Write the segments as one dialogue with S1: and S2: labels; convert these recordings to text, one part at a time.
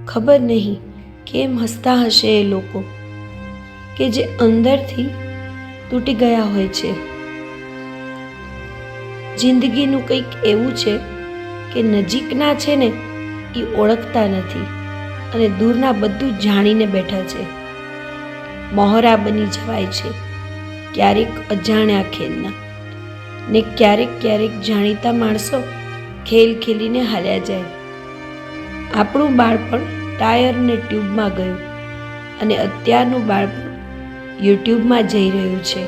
S1: ખબર નહીં કેમ હસતા હશે એ લોકો કે જે અંદરથી તૂટી ગયા હોય છે. જિંદગીનું કંઈક એવું છે કે નજીકના છે ને એ ઓળખતા નથી અને દૂરના બધું જાણીને બેઠા છે. મહોરા બની જવાય છે ક્યારેક અજાણ્યા ખેલના, ને ક્યારેક જાણીતા માણસો ખેલ ખેલીને હાલ્યા જાય. આપણું બાળપણ ટાયર ને ટ્યુબમાં ગયું અને અત્યારનું બાળપણ યુટ્યુબમાં જઈ રહ્યું છે.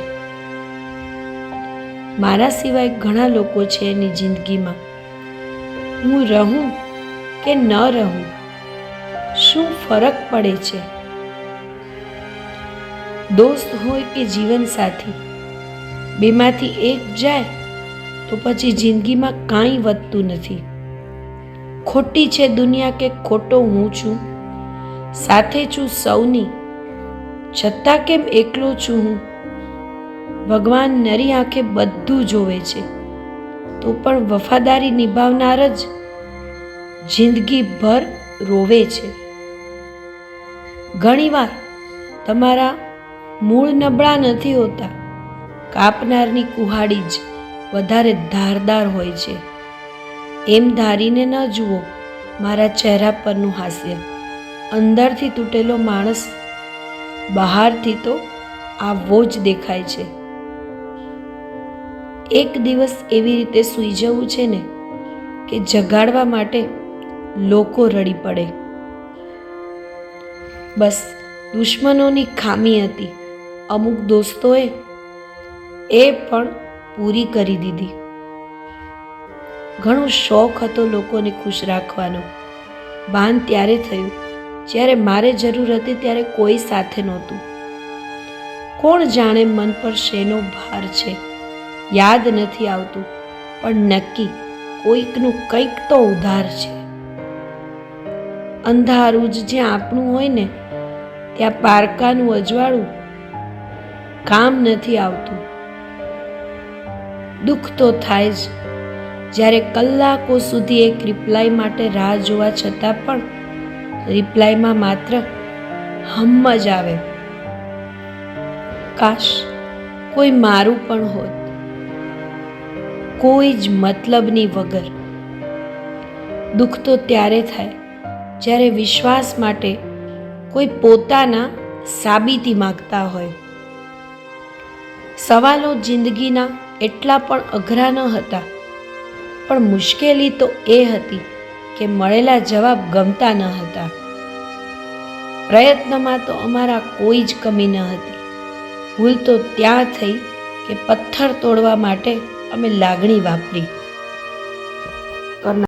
S1: મારા સિવાય ઘણા લોકો છે એની જિંદગીમાં. હું રહું કે ન રહું, શું ફરક પડે છે? દોસ્ત હોય કે જીવન સાથી, બેમાંથી એક જાય તો પછી જિંદગીમાં કાંઈ વધતું નથી. ખોટી છે દુનિયા કે ખોટો હું છું, સાથે છું સૌની, છતાં કેમ એકલો છું હું? ભગવાન નરી આંખે બધું જોવે છે, તો પણ વફાદારી નિભાવનાર જ જિંદગીભર રોવે છે. ઘણીવાર તમારા મૂળ નબળા નથી હોતા, કાપનારની કુહાડી જ વધારે ધારદાર હોય છે. એમ ધારીને ન જુઓ મારા ચહેરા પરનું હાસ્ય. અંદરથી તૂટેલો માણસ બહારથી તો આવો જ દેખાય છે. એક દિવસ એવી રીતે સૂઈ જવું છે ને કે જગાડવા માટે લોકો રડી પડે. બસ દુશ્મનોની ખામી હતી, અમુક દોસ્તોએ એ પણ પૂરી કરી દીધી. ઘણો શોખ હતો લોકોને ખુશ રાખવાનો. ભાન ત્યારે થયું જ્યારે મારે જરૂર હતી ત્યારે કોઈ સાથે નહોતું. કોણ જાણે મન પર શેનો ભાર છે યાદ નથી આવતું, પણ નક્કી કોઈકનું કંઈક તો ઉધાર છે. અંધારું જ જ્યાં આપણું હોય ને ત્યાં પારકાનું અજવાળું કામ નથી આવતું. દુઃખ તો થાય જ જ્યારે કલાકો સુધી એક રિપ્લાય માટે રાહ જોવા છતાં પણ રિપ્લાયમાં માત્ર હમ જ આવે. કાશ કોઈ મારું પણ હોત, કોઈ જ મતલબની વગર. દુઃખ તો ત્યારે થાય જ્યારે વિશ્વાસ માટે કોઈ પોતાના સાબિતી માંગતા હોય. સવાલો જિંદગીના એટલા પણ અઘરા ન હતા, પણ મુશ્કેલી તો એ હતી કે મળેલા જવાબ ગમતા ન હતા. પ્રયત્નમાં તો અમારા કોઈ જ કમી ન હતી. ભૂલ તો ત્યાં થઈ કે પથ્થર તોડવા માટે અમે લાગણી વાપરી.